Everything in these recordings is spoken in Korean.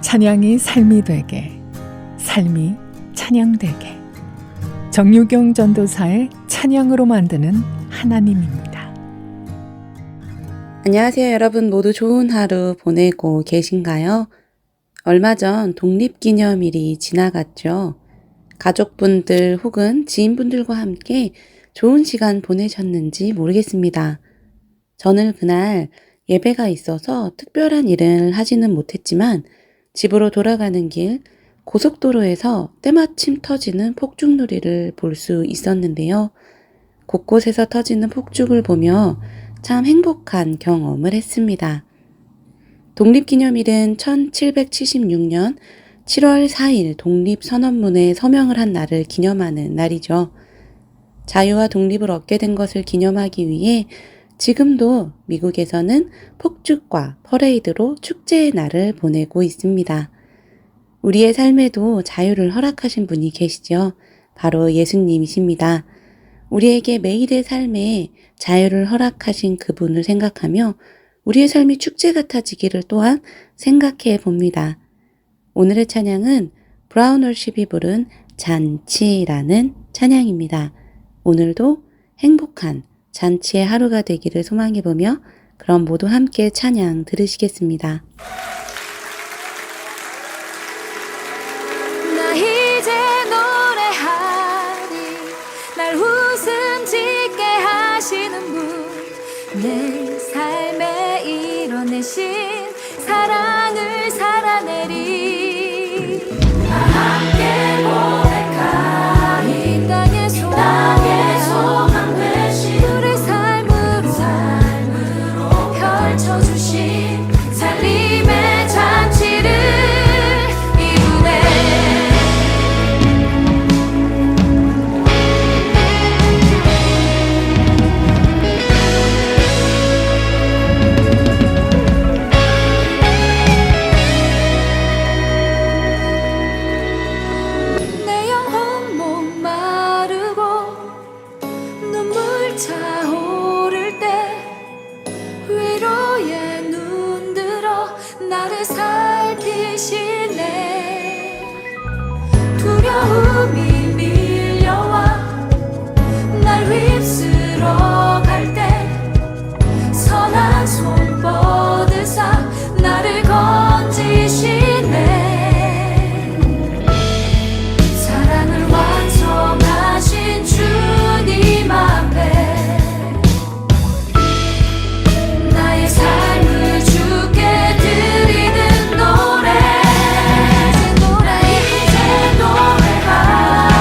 찬양이 삶이 되게, 삶이 찬양되게. 정유경 전도사의 찬양으로 만드는 하나님입니다. 안녕하세요. 여러분 모두 좋은 하루 보내고 계신가요? 얼마 전 독립기념일이 지나갔죠. 가족분들 혹은 지인분들과 함께 좋은 시간 보내셨는지 모르겠습니다. 저는 그날 예배가 있어서 특별한 일을 하지는 못했지만 집으로 돌아가는 길 고속도로에서 때마침 터지는 폭죽놀이를 볼 수 있었는데요. 곳곳에서 터지는 폭죽을 보며 참 행복한 경험을 했습니다. 독립기념일은 1776년 7월 4일 독립선언문에 서명을 한 날을 기념하는 날이죠. 자유와 독립을 얻게 된 것을 기념하기 위해 지금도 미국에서는 폭죽과 퍼레이드로 축제의 날을 보내고 있습니다. 우리의 삶에도 자유를 허락하신 분이 계시죠. 바로 예수님이십니다. 우리에게 매일의 삶에 자유를 허락하신 그분을 생각하며 우리의 삶이 축제 같아지기를 또한 생각해 봅니다. 오늘의 찬양은 브라운 월십이 부른 잔치라는 찬양입니다. 오늘도 행복한 잔치의 하루가 되기를 소망해보며 그럼 모두 함께 찬양 들으시겠습니다. 나 이제 노래하리 날 웃음 짓게 하시는 분 내 삶에 이뤄내신 사랑을 살아내리 나 함께 고백하리 땅의 소망 되신 우리 삶으로 펼쳐주신 살림의 잔치를 이루네. 내 영혼 목마르고 눈물 차오를 때 위로에 눈들어 나를 살피시네. 두려움이 밀려와 날 휩쓸어 갈 때 선한 손 뻗으사 나를 건지시네. 사랑을 완성하신 주님 앞에 나의 삶을 주께 드리는 노래. 이제 노래하리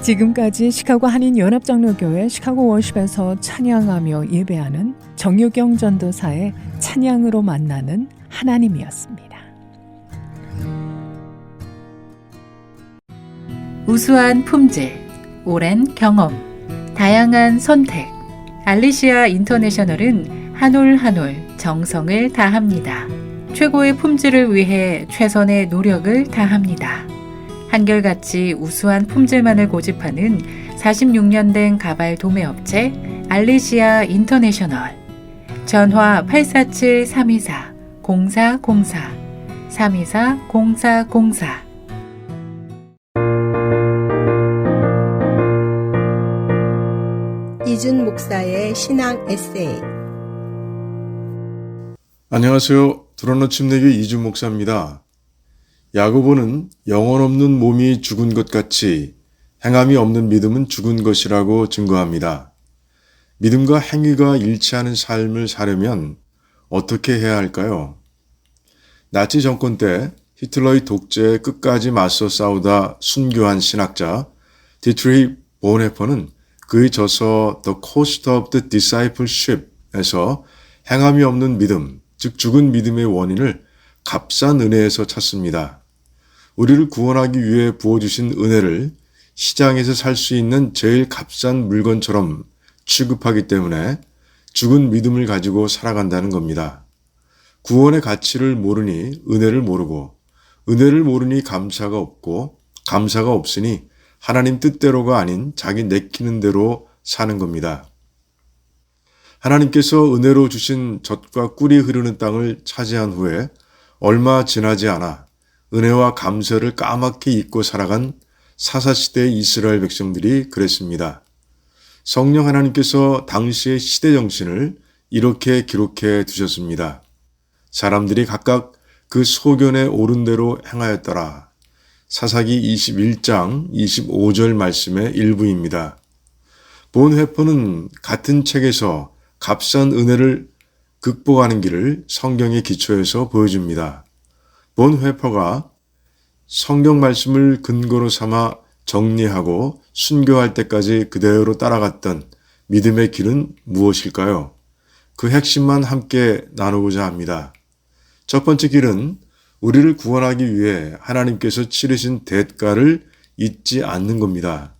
지금까지 시카고 한인연합장로교회 시카고 워십에서 찬양하며 예배하는 정유경 전도사의 찬양으로 만나는 하나님이었습니다. 우수한 품질, 오랜 경험, 다양한 선택. 알리시아 인터내셔널은 한 올 한 올 정성을 다합니다. 최고의 품질을 위해 최선의 노력을 다합니다. 한결같이 우수한 품질만을 고집하는 46년 된 가발 도매업체 알리시아 인터내셔널. 전화 847-324-0404 324-0404. 이준 목사의 신앙 에세이. 안녕하세요. 두란노 침례교 이준 목사입니다. 야고보는 영혼 없는 몸이 죽은 것 같이 행함이 없는 믿음은 죽은 것이라고 증거합니다. 믿음과 행위가 일치하는 삶을 사려면 어떻게 해야 할까요? 나치 정권 때 히틀러의 독재에 끝까지 맞서 싸우다 순교한 신학자 디트리히 본헤퍼는 그의 저서 The Cost of the Discipleship에서 행함이 없는 믿음, 즉 죽은 믿음의 원인을 값싼 은혜에서 찾습니다. 우리를 구원하기 위해 부어주신 은혜를 시장에서 살 수 있는 제일 값싼 물건처럼 취급하기 때문에 죽은 믿음을 가지고 살아간다는 겁니다. 구원의 가치를 모르니 은혜를 모르고, 은혜를 모르니 감사가 없고, 감사가 없으니 하나님 뜻대로가 아닌 자기 내키는 대로 사는 겁니다. 하나님께서 은혜로 주신 젖과 꿀이 흐르는 땅을 차지한 후에 얼마 지나지 않아 은혜와 감사를 까맣게 잊고 살아간 사사시대의 이스라엘 백성들이 그랬습니다. 성령 하나님께서 당시의 시대 정신을 이렇게 기록해 두셨습니다. 사람들이 각각 그 소견에 오른 대로 행하였더라. 사사기 21장 25절 말씀의 일부입니다. 본회퍼는 같은 책에서 값싼 은혜를 극복하는 길을 성경의 기초에서 보여줍니다. 본회퍼가 성경 말씀을 근거로 삼아 정리하고 순교할 때까지 그대로 따라갔던 믿음의 길은 무엇일까요? 그 핵심만 함께 나누고자 합니다. 첫 번째 길은 우리를 구원하기 위해 하나님께서 치르신 대가를 잊지 않는 겁니다.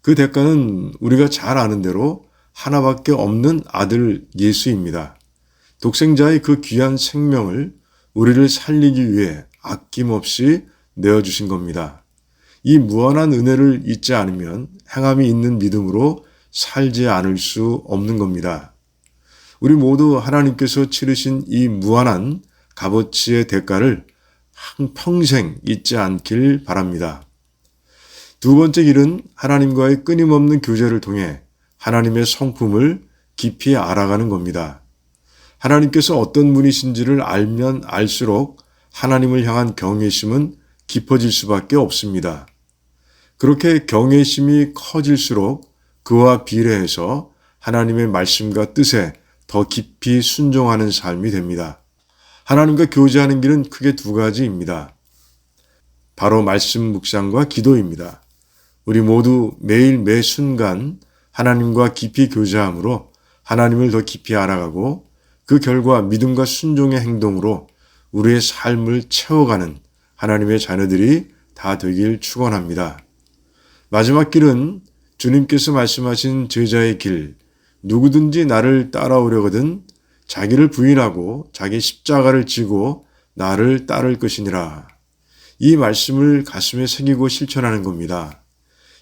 그 대가는 우리가 잘 아는 대로 하나밖에 없는 아들 예수입니다. 독생자의 그 귀한 생명을 우리를 살리기 위해 아낌없이 내어주신 겁니다. 이 무한한 은혜를 잊지 않으면 행함이 있는 믿음으로 살지 않을 수 없는 겁니다. 우리 모두 하나님께서 치르신 이 무한한 값어치의 대가를 평생 잊지 않길 바랍니다. 두 번째 길은 하나님과의 끊임없는 교제를 통해 하나님의 성품을 깊이 알아가는 겁니다. 하나님께서 어떤 분이신지를 알면 알수록 하나님을 향한 경외심은 깊어질 수밖에 없습니다. 그렇게 경외심이 커질수록 그와 비례해서 하나님의 말씀과 뜻에 더 깊이 순종하는 삶이 됩니다. 하나님과 교제하는 길은 크게 두 가지입니다. 바로 말씀 묵상과 기도입니다. 우리 모두 매일 매 순간 하나님과 깊이 교제함으로 하나님을 더 깊이 알아가고 그 결과 믿음과 순종의 행동으로 우리의 삶을 채워가는 하나님의 자녀들이 다 되길 축원합니다. 마지막 길은 주님께서 말씀하신 제자의 길, 누구든지 나를 따라오려거든 자기를 부인하고 자기 십자가를 지고 나를 따를 것이니라. 이 말씀을 가슴에 새기고 실천하는 겁니다.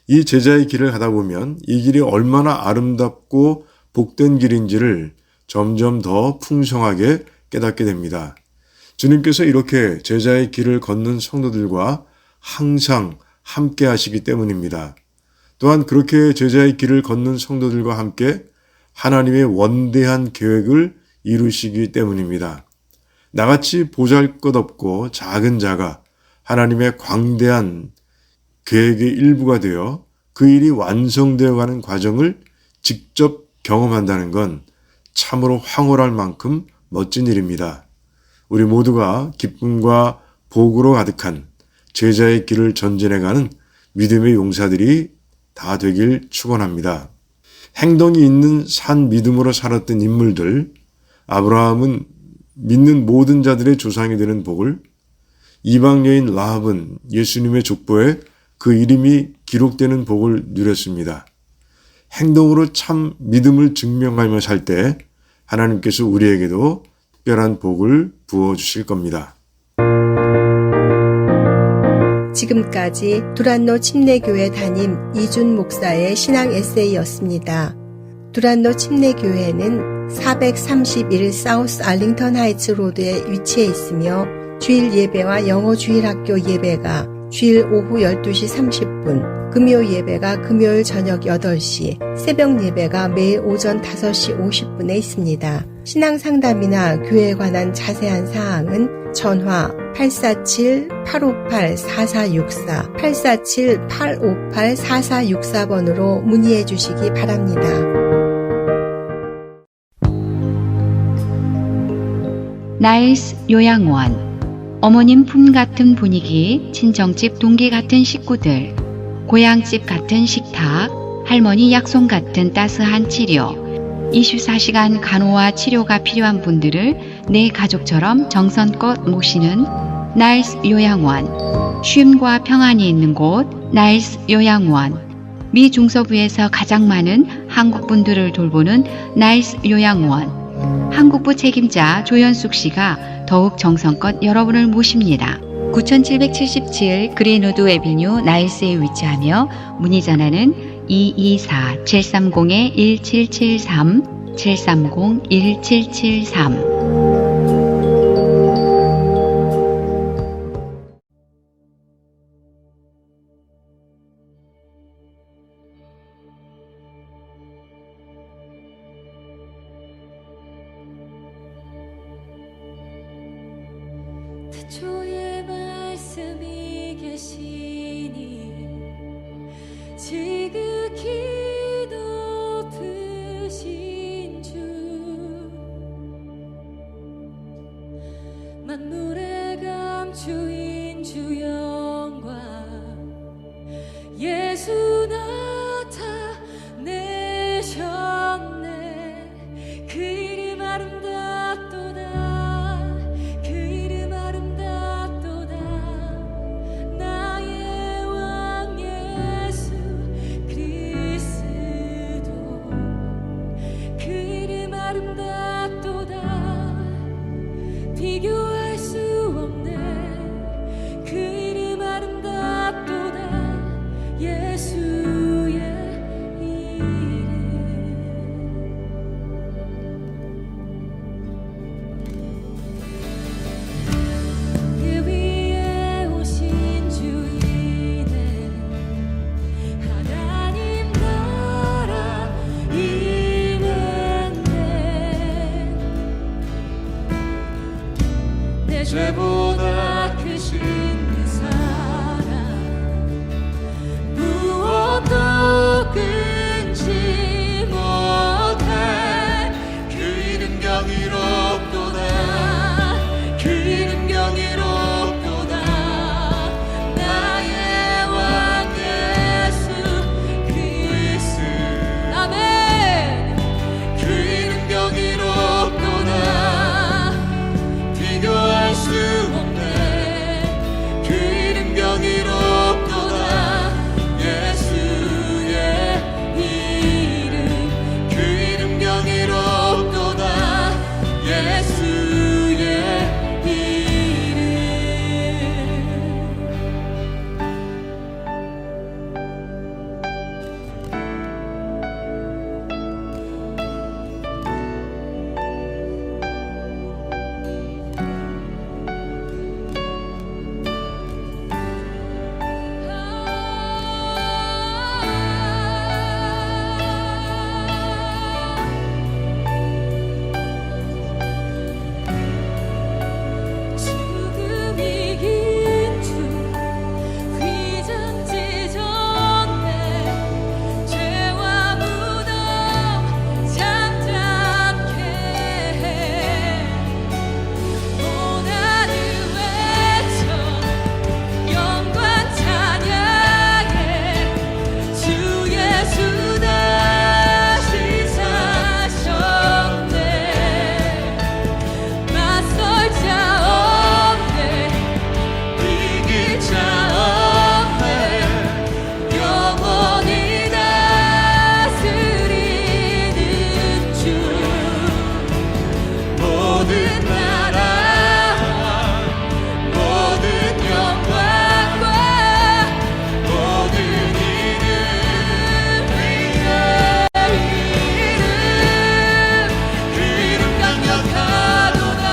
이 제자의 길을 가다 보면 이 길이 얼마나 아름답고 복된 길인지를 점점 더 풍성하게 깨닫게 됩니다. 주님께서 이렇게 제자의 길을 걷는 성도들과 항상 함께 하시기 때문입니다. 또한 그렇게 제자의 길을 걷는 성도들과 함께 하나님의 원대한 계획을 이루시기 때문입니다. 나같이 보잘것없고 작은 자가 하나님의 광대한 계획의 일부가 되어 그 일이 완성되어 가는 과정을 직접 경험한다는 건 참으로 황홀할 만큼 멋진 일입니다. 우리 모두가 기쁨과 복으로 가득한 제자의 길을 전진해가는 믿음의 용사들이 다 되길 축원합니다. 행동이 있는 산 믿음으로 살았던 인물들, 아브라함은 믿는 모든 자들의 조상이 되는 복을, 이방 여인 라합은 예수님의 족보에 그 이름이 기록되는 복을 누렸습니다. 행동으로 참 믿음을 증명하며 살 때 하나님께서 우리에게도 특별한 복을 부어주실 겁니다. 지금까지 두란노 침례교회 담임 이준 목사의 신앙 에세이였습니다. 두란노 침례교회는 431 사우스 알링턴 하이츠 로드에 위치해 있으며 주일 예배와 영어 주일학교 예배가 주일 오후 12시 30분, 금요 예배가 금요일 저녁 8시, 새벽 예배가 매일 오전 5시 50분에 있습니다. 신앙 상담이나 교회에 관한 자세한 사항은 전화 847-858-4464, 847-858-4464번으로 문의해 주시기 바랍니다. 나일스 요양원. 어머님 품 같은 분위기, 친정집 동기 같은 식구들, 고향집 같은 식탁, 할머니 약손 같은 따스한 치료, 24시간 간호와 치료가 필요한 분들을 내 가족처럼 정성껏 모시는 나일스 요양원. 쉼과 평안이 있는 곳 나일스 요양원. 미 중서부에서 가장 많은 한국 분들을 돌보는 나일스 요양원. 한국부 책임자 조연숙 씨가 더욱 정성껏 여러분을 모십니다. 9777 그린우드 애비뉴 나일스에 위치하며 문의 전화는 224-730-1773, 730-1773. 주의 말씀이 계시니 지극히 높으신 주 만물의 감추인 주 영광 예수 나타내셨네. 그 이름 아름답도다. 비교할 수 없네. 그 이름 아름답도다. 예수의 이름. 그 위에 오신 주인의 하나님 나라 임했네. 내 죄보다 크신 그 사랑 무엇도 끊지 못해. 그 이름 경이롭도다. 그 이름 경이롭도다. 나의 왕 예수 그리스도. 아멘. 그 이름 경이롭도다. 비교할 수 모든 나라와 모든 영광과 모든 이름 위에 그 이름 강력하도다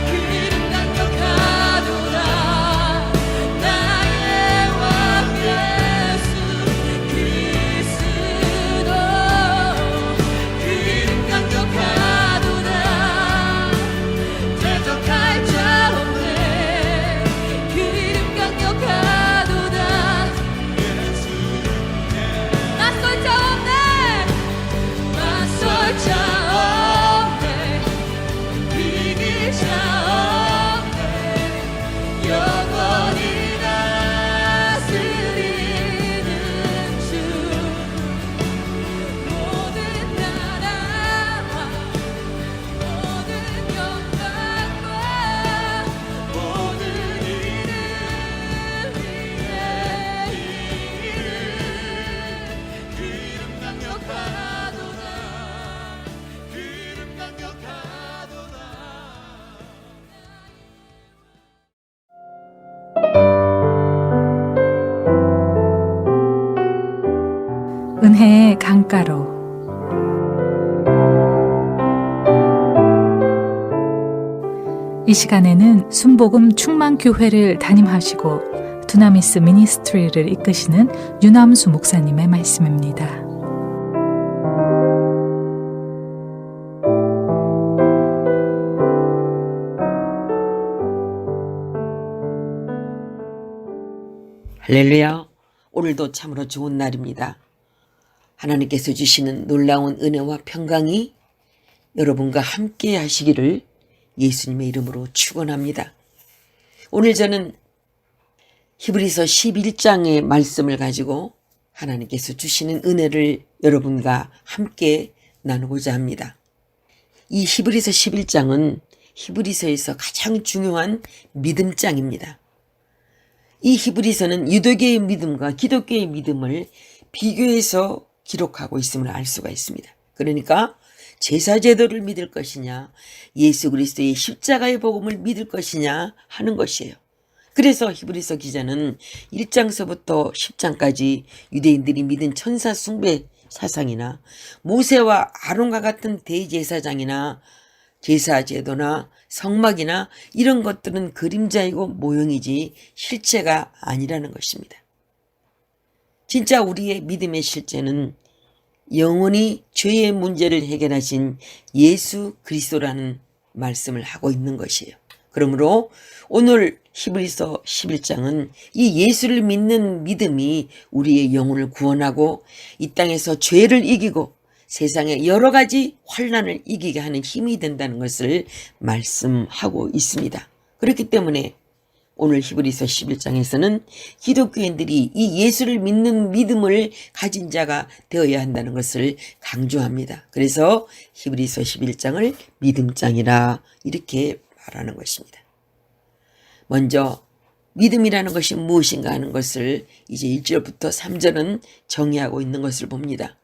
그 이름 강력하도다 나의 왕 예수 그리스도 그 이름 강력하도다 대적할 자 없네 그 이름 강력하도다 맞설 자 없네 맞설 자 없네 이길 자 없네 영원히 다스리는 주 모든 나라와 모든 영광과 모든 이름 위에 그 이름 강력하도다 그 이름 강력하도다 은혜의 강가로. 이 시간에는 순복음 충만교회를 담임하시고 두나미스 미니스트리를 이끄시는 유남수 목사님의 말씀입니다. 할렐루야. 오늘도 참으로 좋은 날입니다. 하나님께서 주시는 놀라운 은혜와 평강이 여러분과 함께 하시기를 예수님의 이름으로 축원합니다. 오늘 저는 히브리서 11장의 말씀을 가지고 하나님께서 주시는 은혜를 여러분과 함께 나누고자 합니다. 이 히브리서 11장은 히브리서에서 가장 중요한 믿음장입니다. 이 히브리서는 유대교의 믿음과 기독교의 믿음을 비교해서 기록하고 있음을 알 수가 있습니다. 그러니까 제사제도를 믿을 것이냐, 예수 그리스도의 십자가의 복음을 믿을 것이냐 하는 것이에요. 그래서 히브리서 기자는 1장서부터 10장까지 유대인들이 믿은 천사 숭배 사상이나 모세와 아론과 같은 대제사장이나 제사제도나 성막이나 이런 것들은 그림자이고 모형이지 실체가 아니라는 것입니다. 진짜 우리의 믿음의 실제는 영원히 죄의 문제를 해결하신 예수 그리스도라는 말씀을 하고 있는 것이에요. 그러므로 오늘 히브리서 11장은 이 예수를 믿는 믿음이 우리의 영혼을 구원하고 이 땅에서 죄를 이기고 세상의 여러 가지 환난을 이기게 하는 힘이 된다는 것을 말씀하고 있습니다. 그렇기 때문에 오늘 히브리서 11장에서는 기독교인들이 이 예수를 믿는 믿음을 가진 자가 되어야 한다는 것을 강조합니다. 그래서 히브리서 11장을 믿음장이라 이렇게 말하는 것입니다. 먼저 믿음이라는 것이 무엇인가 하는 것을 이제 1절부터 3절은 정의하고 있는 것을 봅니다.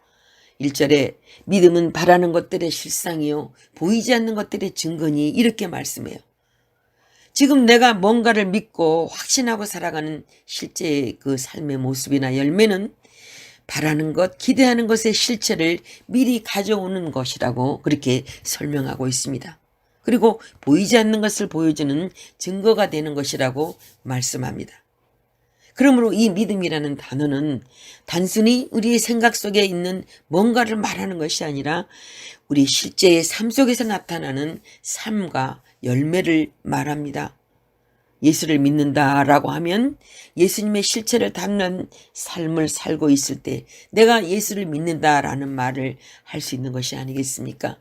1절에 믿음은 바라는 것들의 실상이요 보이지 않는 것들의 증거니 이렇게 말씀해요. 지금 내가 뭔가를 믿고 확신하고 살아가는 실제의 그 삶의 모습이나 열매는 바라는 것, 기대하는 것의 실체를 미리 가져오는 것이라고 그렇게 설명하고 있습니다. 그리고 보이지 않는 것을 보여주는 증거가 되는 것이라고 말씀합니다. 그러므로 이 믿음이라는 단어는 단순히 우리의 생각 속에 있는 뭔가를 말하는 것이 아니라 우리 실제의 삶 속에서 나타나는 삶과 열매를 말합니다. 예수를 믿는다라고 하면 예수님의 실체를 담는 삶을 살고 있을 때 내가 예수를 믿는다라는 말을 할 수 있는 것이 아니겠습니까?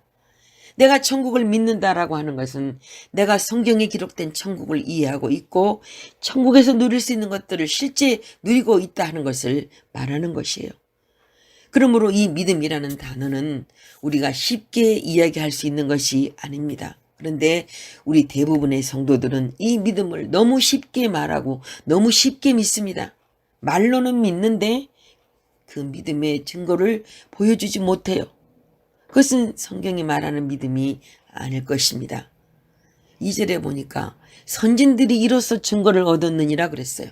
내가 천국을 믿는다라고 하는 것은 내가 성경에 기록된 천국을 이해하고 있고 천국에서 누릴 수 있는 것들을 실제 누리고 있다 하는 것을 말하는 것이에요. 그러므로 이 믿음이라는 단어는 우리가 쉽게 이야기할 수 있는 것이 아닙니다. 그런데 우리 대부분의 성도들은 이 믿음을 너무 쉽게 말하고 너무 쉽게 믿습니다. 말로는 믿는데 그 믿음의 증거를 보여주지 못해요. 그것은 성경이 말하는 믿음이 아닐 것입니다. 2절에 보니까 선진들이 이로써 증거를 얻었느니라 그랬어요.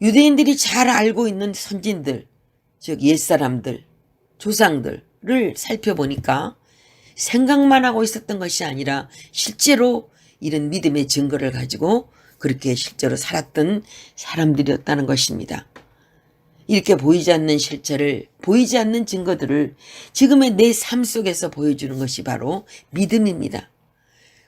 유대인들이 잘 알고 있는 선진들, 즉 옛사람들, 조상들을 살펴보니까 생각만 하고 있었던 것이 아니라 실제로 이런 믿음의 증거를 가지고 그렇게 실제로 살았던 사람들이었다는 것입니다. 이렇게 보이지 않는 실체를, 보이지 않는 증거들을 지금의 내 삶 속에서 보여주는 것이 바로 믿음입니다.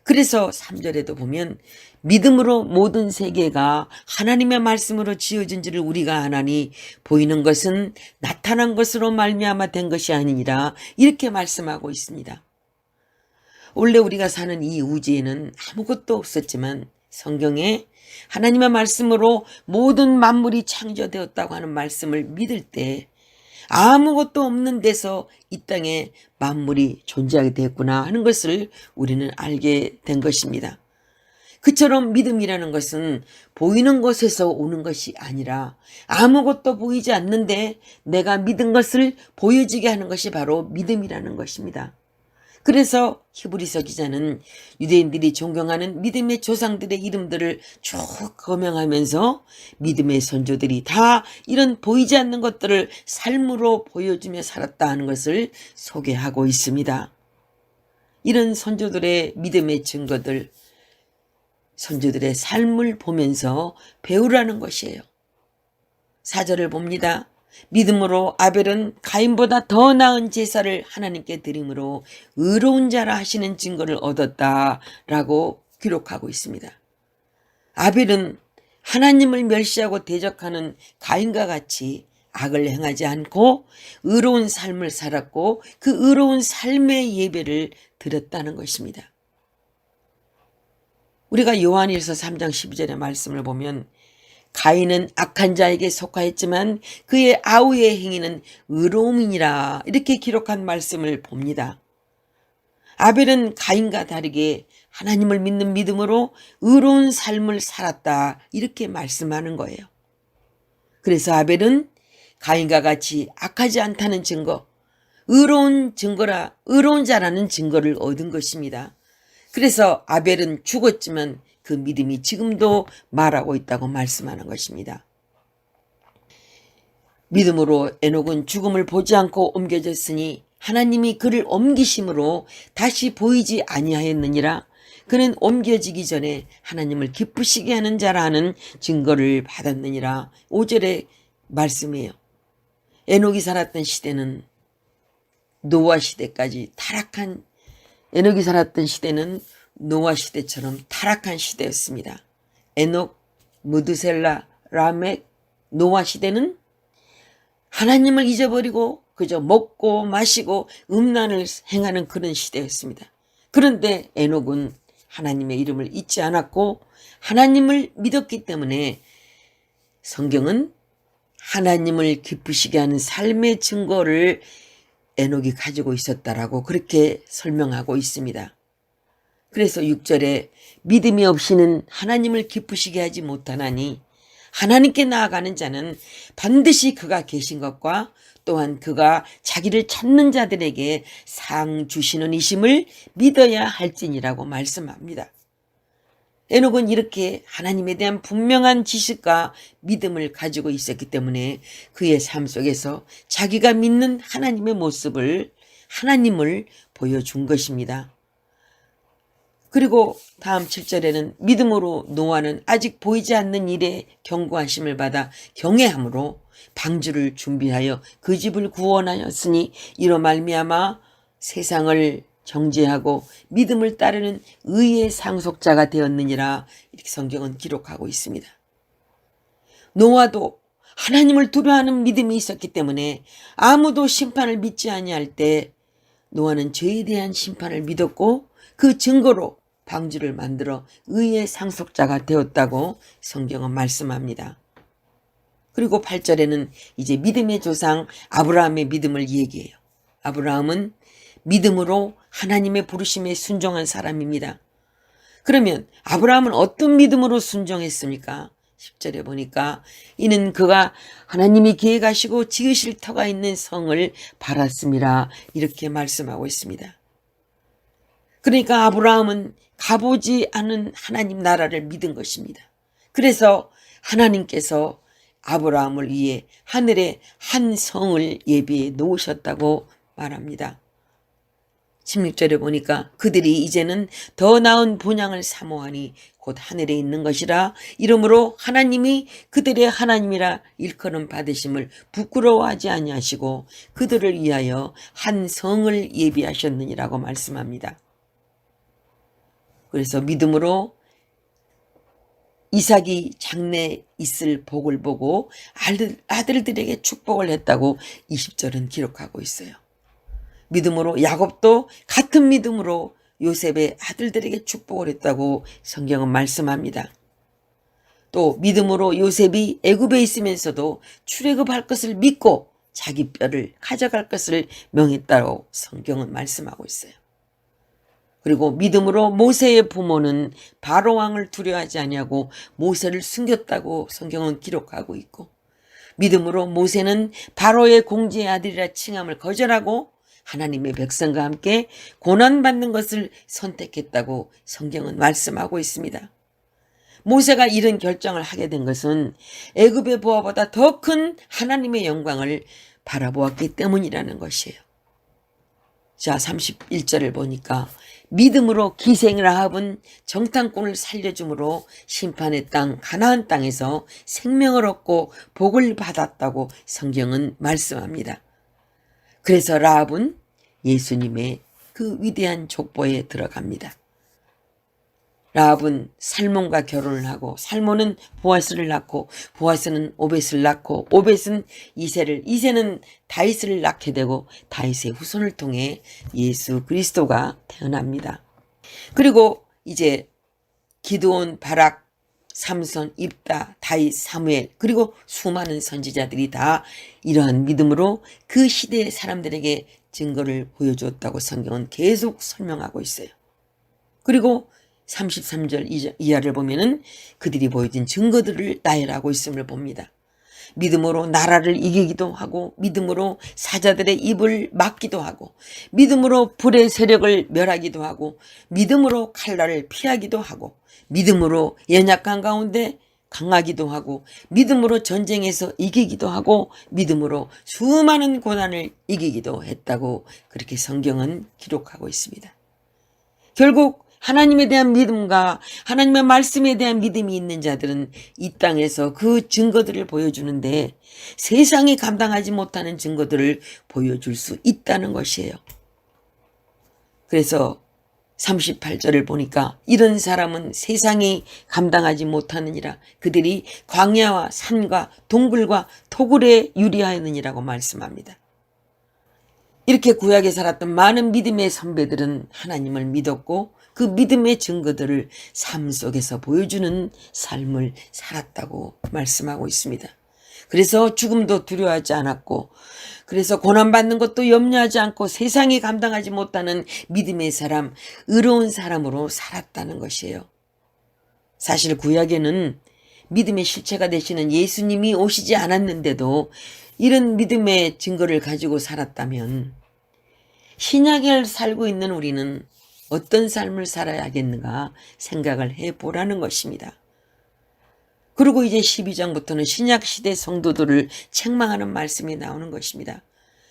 그래서 3절에도 보면 믿음으로 모든 세계가 하나님의 말씀으로 지어진 줄을 우리가 아나니 보이는 것은 나타난 것으로 말미암아 된 것이 아니니라 이렇게 말씀하고 있습니다. 원래 우리가 사는 이 우주에는 아무것도 없었지만 성경에 하나님의 말씀으로 모든 만물이 창조되었다고 하는 말씀을 믿을 때 아무것도 없는 데서 이 땅에 만물이 존재하게 되었구나 하는 것을 우리는 알게 된 것입니다. 그처럼 믿음이라는 것은 보이는 것에서 오는 것이 아니라 아무것도 보이지 않는데 내가 믿은 것을 보여지게 하는 것이 바로 믿음이라는 것입니다. 그래서 히브리서 기자는 유대인들이 존경하는 믿음의 조상들의 이름들을 쭉 거명하면서 믿음의 선조들이 다 이런 보이지 않는 것들을 삶으로 보여주며 살았다 하는 것을 소개하고 있습니다. 이런 선조들의 믿음의 증거들, 선조들의 삶을 보면서 배우라는 것이에요. 4절을 봅니다. 믿음으로 아벨은 가인보다 더 나은 제사를 하나님께 드림으로 의로운 자라 하시는 증거를 얻었다라고 기록하고 있습니다. 아벨은 하나님을 멸시하고 대적하는 가인과 같이 악을 행하지 않고 의로운 삶을 살았고 그 의로운 삶의 예배를 드렸다는 것입니다. 우리가 요한일서 3장 12절의 말씀을 보면 가인은 악한 자에게 속하였지만 그의 아우의 행위는 의로움이니라 이렇게 기록한 말씀을 봅니다. 아벨은 가인과 다르게 하나님을 믿는 믿음으로 의로운 삶을 살았다 이렇게 말씀하는 거예요. 그래서 아벨은 가인과 같이 악하지 않다는 증거, 의로운 자라는 증거를 얻은 것입니다. 그래서 아벨은 죽었지만 그 믿음이 지금도 말하고 있다고 말씀하는 것입니다. 믿음으로 에녹은 죽음을 보지 않고 옮겨졌으니 하나님이 그를 옮기심으로 다시 보이지 아니하였느니라. 그는 옮겨지기 전에 하나님을 기쁘시게 하는 자라 하는 증거를 받았느니라. 5절의 말씀이에요. 에녹이 살았던 시대는 노아 시대까지 에녹이 살았던 시대는 노아 시대처럼 타락한 시대였습니다. 에녹, 무드셀라, 라멕, 노아 시대는 하나님을 잊어버리고 그저 먹고 마시고 음란을 행하는 그런 시대였습니다. 그런데 에녹은 하나님의 이름을 잊지 않았고 하나님을 믿었기 때문에 성경은 하나님을 기쁘시게 하는 삶의 증거를 에녹이 가지고 있었다라고 그렇게 설명하고 있습니다. 그래서 6절에 믿음이 없이는 하나님을 기쁘시게 하지 못하나니 하나님께 나아가는 자는 반드시 그가 계신 것과 또한 그가 자기를 찾는 자들에게 상 주시는 이심을 믿어야 할지니라고 말씀합니다. 에녹은 이렇게 하나님에 대한 분명한 지식과 믿음을 가지고 있었기 때문에 그의 삶 속에서 자기가 믿는 하나님의 모습을 하나님을 보여준 것입니다. 그리고 다음 7절에는 믿음으로 노아는 아직 보이지 않는 일에 경고하심을 받아 경외함으로 방주를 준비하여 그 집을 구원하였으니 이로 말미암아 세상을 정죄하고 믿음을 따르는 의의 상속자가 되었느니라. 이렇게 성경은 기록하고 있습니다. 노아도 하나님을 두려워하는 믿음이 있었기 때문에 아무도 심판을 믿지 아니할 때 노아는 죄에 대한 심판을 믿었고 그 증거로 방주를 만들어 의의 상속자가 되었다고 성경은 말씀합니다. 그리고 8절에는 이제 믿음의 조상 아브라함의 믿음을 얘기해요. 아브라함은 믿음으로 하나님의 부르심에 순종한 사람입니다. 그러면 아브라함은 어떤 믿음으로 순종했습니까? 10절에 보니까 이는 그가 하나님이 계획하시고 지으실 터가 있는 성을 바랐습니다. 이렇게 말씀하고 있습니다. 그러니까 아브라함은 가보지 않은 하나님 나라를 믿은 것입니다. 그래서 하나님께서 아브라함을 위해 하늘에 한 성을 예비해 놓으셨다고 말합니다. 16절에 보니까 그들이 이제는 더 나은 본향을 사모하니 곧 하늘에 있는 것이라 이러므로 하나님이 그들의 하나님이라 일컬음 받으심을 부끄러워하지 아니하시고 그들을 위하여 한 성을 예비하셨느니라고 말씀합니다. 그래서 믿음으로 이삭이 장래에 있을 복을 보고 아들들에게 축복을 했다고 20절은 기록하고 있어요. 믿음으로 야곱도 같은 믿음으로 요셉의 아들들에게 축복을 했다고 성경은 말씀합니다. 또 믿음으로 요셉이 애굽에 있으면서도 출애굽할 것을 믿고 자기 뼈를 가져갈 것을 명했다고 성경은 말씀하고 있어요. 그리고 믿음으로 모세의 부모는 바로 왕을 두려워하지 아니하고 모세를 숨겼다고 성경은 기록하고 있고, 믿음으로 모세는 바로의 공주의 아들이라 칭함을 거절하고 하나님의 백성과 함께 고난받는 것을 선택했다고 성경은 말씀하고 있습니다. 모세가 이런 결정을 하게 된 것은 애굽의 부하보다 더 큰 하나님의 영광을 바라보았기 때문이라는 것이에요. 자, 31절을 보니까 믿음으로 기생 라합은 정탐꾼을 살려줌으로 심판의 땅 가나안 땅에서 생명을 얻고 복을 받았다고 성경은 말씀합니다. 그래서 라합은 예수님의 그 위대한 족보에 들어갑니다. 라합은 살몬과 결혼을 하고 살몬은 보아스를 낳고 보아스는 오벳을 낳고 오벳은 이새는 다윗을 낳게 되고 다윗의 후손을 통해 예수 그리스도가 태어납니다. 그리고 이제 기드온, 바락, 삼손, 입다, 다윗, 사무엘 그리고 수많은 선지자들이 다 이러한 믿음으로 그 시대의 사람들에게 증거를 보여주었다고 성경은 계속 설명하고 있어요. 그리고 33절 이하를 보면은 그들이 보여준 증거들을 나열하고 있음을 봅니다. 믿음으로 나라를 이기기도 하고 믿음으로 사자들의 입을 막기도 하고 믿음으로 불의 세력을 멸하기도 하고 믿음으로 칼날을 피하기도 하고 믿음으로 연약한 가운데 강하기도 하고 믿음으로 전쟁에서 이기기도 하고 믿음으로 수많은 고난을 이기기도 했다고 그렇게 성경은 기록하고 있습니다. 결국 하나님에 대한 믿음과 하나님의 말씀에 대한 믿음이 있는 자들은 이 땅에서 그 증거들을 보여주는데 세상이 감당하지 못하는 증거들을 보여줄 수 있다는 것이에요. 그래서 38절을 보니까 이런 사람은 세상이 감당하지 못하느니라 그들이 광야와 산과 동굴과 토굴에 유리하였느니라고 말씀합니다. 이렇게 구약에 살았던 많은 믿음의 선배들은 하나님을 믿었고 그 믿음의 증거들을 삶 속에서 보여주는 삶을 살았다고 말씀하고 있습니다. 그래서 죽음도 두려워하지 않았고 그래서 고난받는 것도 염려하지 않고 세상이 감당하지 못하는 믿음의 사람, 의로운 사람으로 살았다는 것이에요. 사실 구약에는 믿음의 실체가 되시는 예수님이 오시지 않았는데도 이런 믿음의 증거를 가지고 살았다면 신약을 살고 있는 우리는 어떤 삶을 살아야겠는가 생각을 해보라는 것입니다. 그리고 이제 12장부터는 신약시대 성도들을 책망하는 말씀이 나오는 것입니다.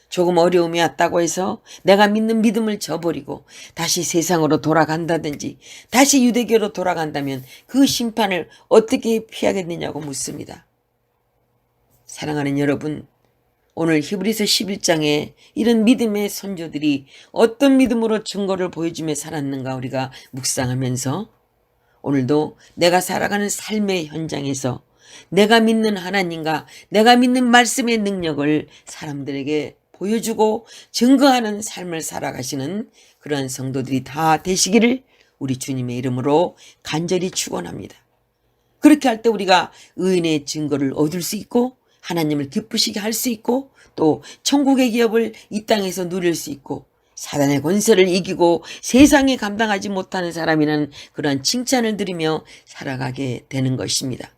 조금 어려움이 왔다고 해서 내가 믿는 믿음을 저버리고 다시 세상으로 돌아간다든지 다시 유대교로 돌아간다면 그 심판을 어떻게 피하겠느냐고 묻습니다. 사랑하는 여러분, 오늘 히브리서 11장에 이런 믿음의 선조들이 어떤 믿음으로 증거를 보여주며 살았는가 우리가 묵상하면서 오늘도 내가 살아가는 삶의 현장에서 내가 믿는 하나님과 내가 믿는 말씀의 능력을 사람들에게 보여주고 증거하는 삶을 살아가시는 그러한 성도들이 다 되시기를 우리 주님의 이름으로 간절히 축원합니다. 그렇게 할 때 우리가 의인의 증거를 얻을 수 있고 하나님을 기쁘시게 할 수 있고 또 천국의 기업을 이 땅에서 누릴 수 있고 사단의 권세를 이기고 세상이 감당하지 못하는 사람이라는 그러한 칭찬을 들으며 살아가게 되는 것입니다.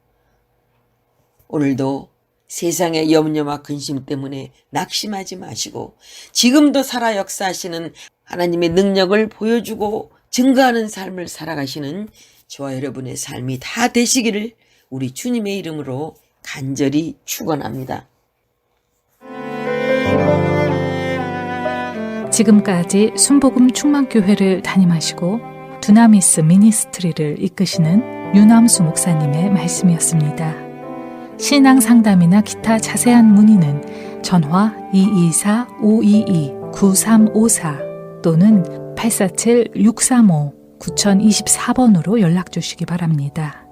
오늘도 세상의 염려와 근심 때문에 낙심하지 마시고 지금도 살아 역사하시는 하나님의 능력을 보여주고 증거하는 삶을 살아가시는 저와 여러분의 삶이 다 되시기를 우리 주님의 이름으로 간절히 축원합니다. 지금까지 순복음 충만교회를 담임하시고 두나미스 미니스트리를 이끄시는 유남수 목사님의 말씀이었습니다. 신앙 상담이나 기타 자세한 문의는 전화 224-522-9354 또는 847-635-9024번으로 연락 주시기 바랍니다.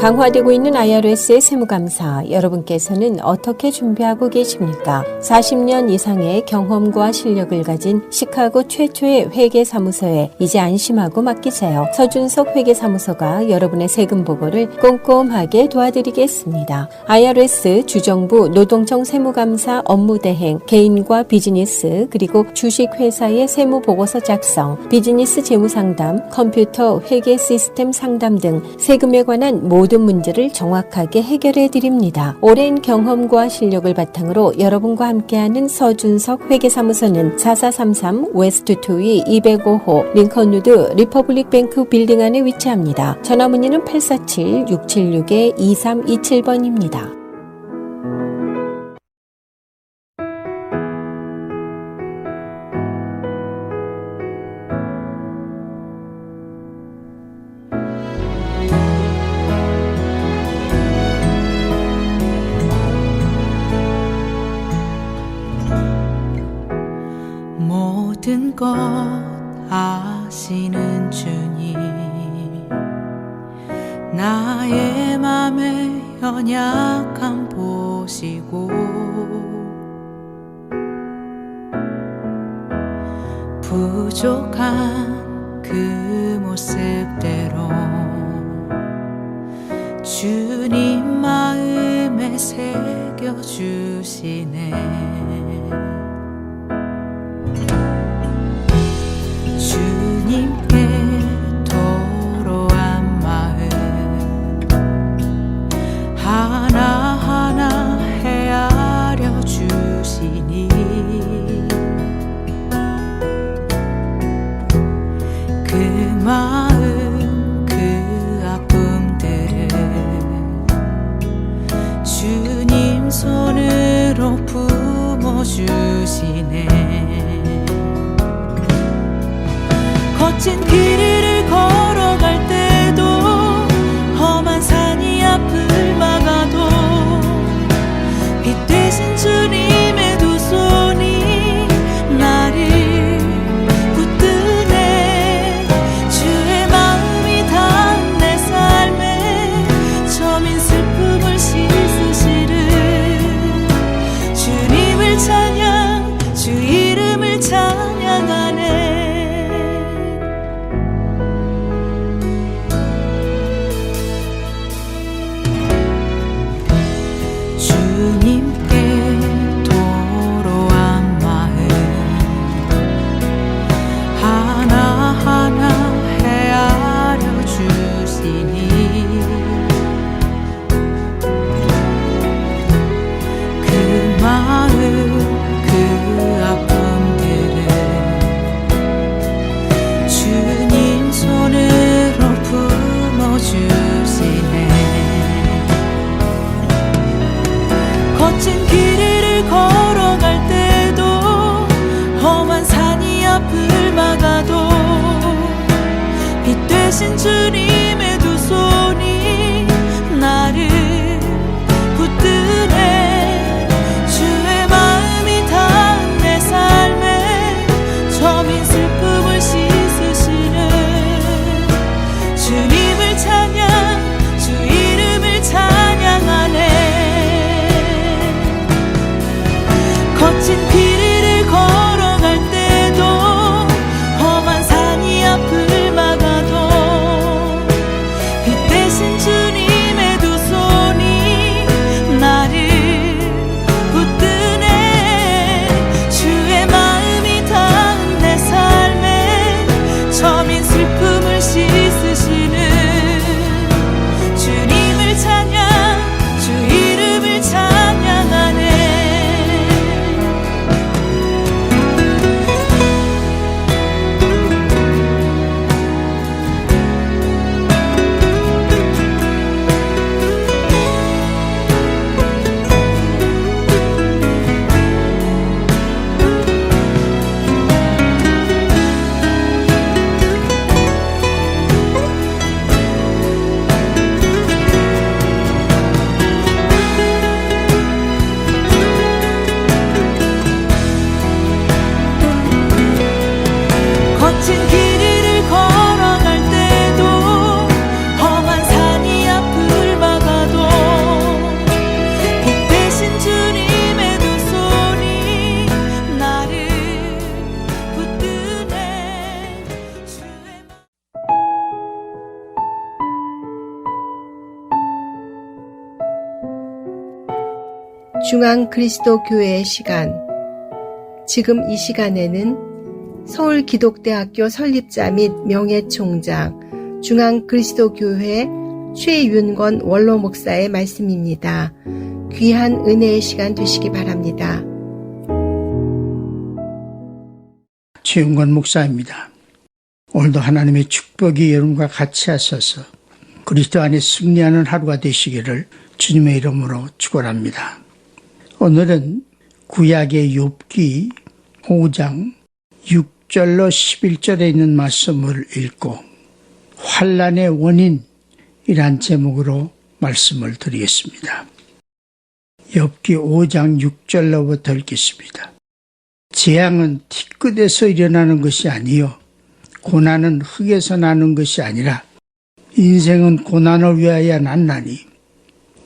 강화되고 있는 IRS의 세무감사, 여러분께서는 어떻게 준비하고 계십니까? 40년 이상의 경험과 실력을 가진 시카고 최초의 회계사무소에 이제 안심하고 맡기세요. 서준석 회계사무소가 여러분의 세금 보고를 꼼꼼하게 도와드리겠습니다. IRS, 주정부, 노동청 세무감사 업무 대행, 개인과 비즈니스, 그리고 주식회사의 세무보고서 작성, 비즈니스 재무상담, 컴퓨터 회계 시스템 상담 등 세금에 관한 모든 문제를 정확하게 해결해 드립니다. 오랜 경험과 실력을 바탕으로 여러분과 함께하는 서준석 회계사무소는 4433 웨스트 투이 205호 링컨우드 리퍼블릭 뱅크 빌딩 안에 위치합니다. 전화 문의는 847-676-2327번입니다. 모든 것 아시는 주님, 나의 맘의 연약함 보시고 부족한 그 모습대로 주님 마음에 새겨주시네. 주님께 도로한 마음 하나하나 헤아려 주시니 그 마음 그 아픔들을 주님 손으로 품어주시네. 거친 길을 걸어갈 때도 험한 산이 앞을 막아도 빛 되신 주님의 두 손이 나를 붙드네. 주의 마음이 닿은 내 삶에 저민 슬픔을 씻으시는 주님을 찬양, 주 이름을 찬양하네. 주님께 도로한 마음 하나하나 헤아려 주시니 그 마음 그 아픔들을 주님 손으로 품어주시네. 거친 길을 걸어갈 때도 험한 산이 앞을 막아도 빛 되신 주님의 두 손이 나를 붙드네. 주의 마음이 닿은 내 삶에 저민 슬픔을 씻으시는 주님을 찬양, 주 이름을 찬양하네. 거친 길을 걸어갈 때도 험한 산이 앞을 막아도 중앙 그리스도 교회의 시간. 지금 이 시간에는 서울기독대학교 설립자 및 명예총장 중앙 그리스도 교회 최윤권 원로 목사의 말씀입니다. 귀한 은혜의 시간 되시기 바랍니다. 최윤권 목사입니다. 오늘도 하나님의 축복이 여러분과 같이 하셔서 그리스도 안에 승리하는 하루가 되시기를 주님의 이름으로 축원합니다. 오늘은 구약의 욥기 5장 6절로 11절에 있는 말씀을 읽고 환난의 원인이란 제목으로 말씀을 드리겠습니다. 욥기 5장 6절로부터 읽겠습니다. 재앙은 티끝에서 일어나는 것이 아니요 고난은 흙에서 나는 것이 아니라 인생은 고난을 위하여 났나니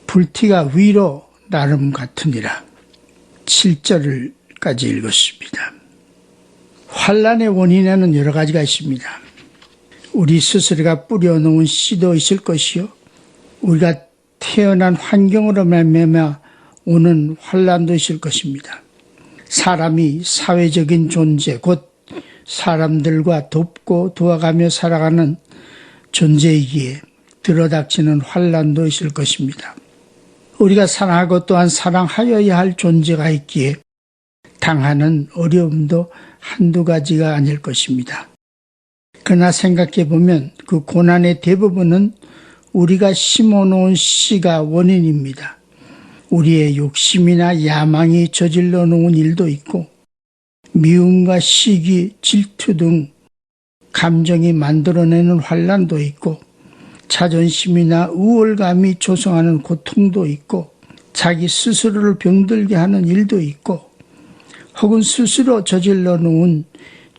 불티가 위로 나름 같으니라. 7절까지 읽었습니다. 환난의 원인에는 여러 가지가 있습니다. 우리 스스로가 뿌려놓은 씨도 있을 것이요 우리가 태어난 환경으로 말미암아 오는 환난도 있을 것입니다. 사람이 사회적인 존재 곧 사람들과 돕고 도와가며 살아가는 존재이기에 들어닥치는 환난도 있을 것입니다. 우리가 사랑하고 또한 사랑하여야 할 존재가 있기에 당하는 어려움도 한두 가지가 아닐 것입니다. 그러나 생각해 보면 그 고난의 대부분은 우리가 심어놓은 씨가 원인입니다. 우리의 욕심이나 야망이 저질러 놓은 일도 있고 미움과 시기, 질투 등 감정이 만들어내는 환난도 있고 자존심이나 우월감이 조성하는 고통도 있고 자기 스스로를 병들게 하는 일도 있고 혹은 스스로 저질러 놓은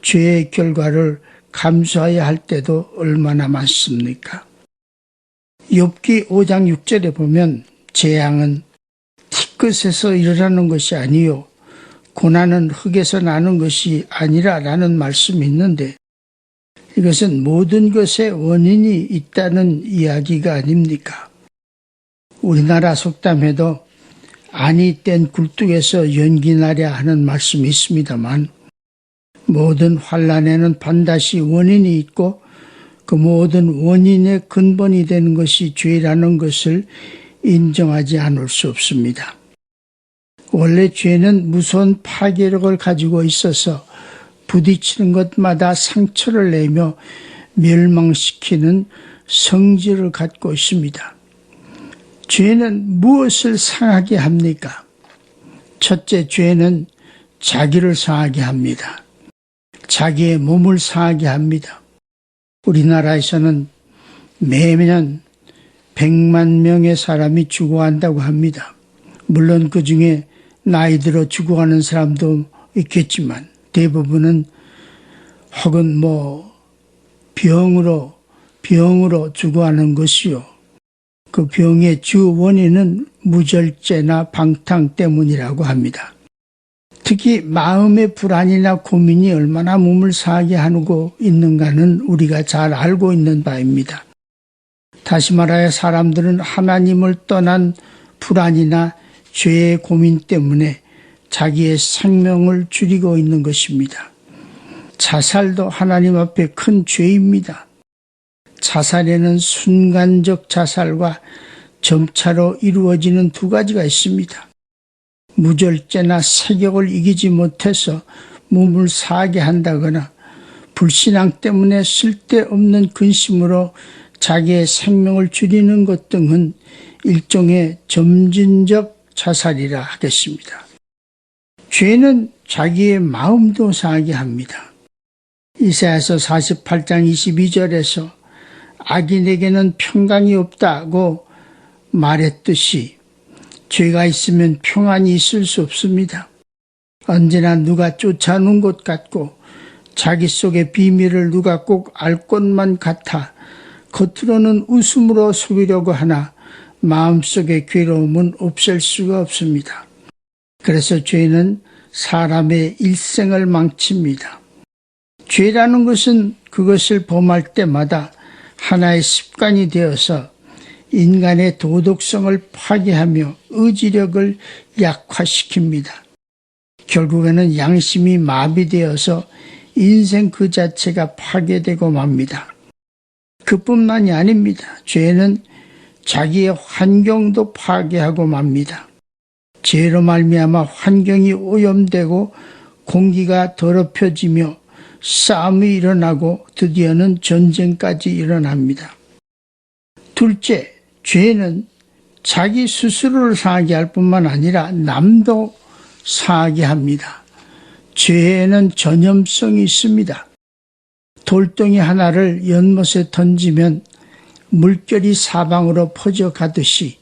죄의 결과를 감수해야 할 때도 얼마나 많습니까? 욥기 5장 6절에 보면 재앙은 티끝에서 일어나는 것이 아니요 고난은 흙에서 나는 것이 아니라 라는 말씀이 있는데 이것은 모든 것에 원인이 있다는 이야기가 아닙니까? 우리나라 속담에도 아니 뗀 굴뚝에서 연기 나랴 하는 말씀이 있습니다만 모든 환난에는 반드시 원인이 있고 그 모든 원인의 근본이 되는 것이 죄라는 것을 인정하지 않을 수 없습니다. 원래 죄는 무서운 파괴력을 가지고 있어서 부딪히는 것마다 상처를 내며 멸망시키는 성질을 갖고 있습니다. 죄는 무엇을 상하게 합니까? 첫째, 죄는 자기를 상하게 합니다. 자기의 몸을 상하게 합니다. 우리나라에서는 매년 100만 명의 사람이 죽어간다고 합니다. 물론 그 중에 나이 들어 죽어가는 사람도 있겠지만 대부분은 혹은 병으로 죽어가는 것이요. 그 병의 주 원인은 무절제나 방탕 때문이라고 합니다. 특히 마음의 불안이나 고민이 얼마나 몸을 상하게 하고 있는가는 우리가 잘 알고 있는 바입니다. 다시 말하여 사람들은 하나님을 떠난 불안이나 죄의 고민 때문에 자기의 생명을 줄이고 있는 것입니다. 자살도 하나님 앞에 큰 죄입니다. 자살에는 순간적 자살과 점차로 이루어지는 두 가지가 있습니다. 무절제나 세격을 이기지 못해서 몸을 상하게 한다거나 불신앙 때문에 쓸데없는 근심으로 자기의 생명을 줄이는 것 등은 일종의 점진적 자살이라 하겠습니다. 죄는 자기의 마음도 상하게 합니다. 이사야서 48장 22절에서 악인에게는 평강이 없다고 말했듯이 죄가 있으면 평안이 있을 수 없습니다. 언제나 누가 쫓아오는 것 같고 자기 속의 비밀을 누가 꼭 알 것만 같아 겉으로는 웃음으로 속이려고 하나 마음속의 괴로움은 없앨 수가 없습니다. 그래서 죄는 사람의 일생을 망칩니다. 죄라는 것은 그것을 범할 때마다 하나의 습관이 되어서 인간의 도덕성을 파괴하며 의지력을 약화시킵니다. 결국에는 양심이 마비되어서 인생 그 자체가 파괴되고 맙니다. 그뿐만이 아닙니다. 죄는 자기의 환경도 파괴하고 맙니다. 죄로 말미암아 환경이 오염되고 공기가 더럽혀지며 싸움이 일어나고 드디어는 전쟁까지 일어납니다. 둘째, 죄는 자기 스스로를 상하게 할 뿐만 아니라 남도 상하게 합니다. 죄에는 전염성이 있습니다. 돌덩이 하나를 연못에 던지면 물결이 사방으로 퍼져가듯이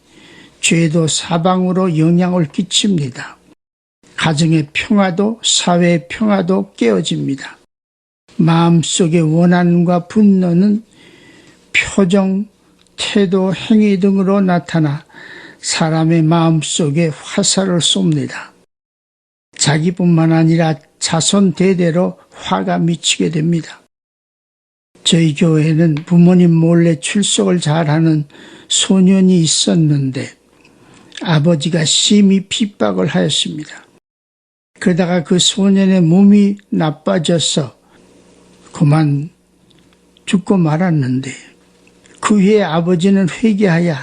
죄도 사방으로 영향을 끼칩니다. 가정의 평화도 사회의 평화도 깨어집니다. 마음속의 원한과 분노는 표정, 태도, 행위 등으로 나타나 사람의 마음속에 화살을 쏩니다. 자기뿐만 아니라 자손 대대로 화가 미치게 됩니다. 저희 교회에는 부모님 몰래 출석을 잘하는 소년이 있었는데 아버지가 심히 핍박을 하였습니다. 그러다가 그 소년의 몸이 나빠져서 그만 죽고 말았는데 그 후에 아버지는 회개하여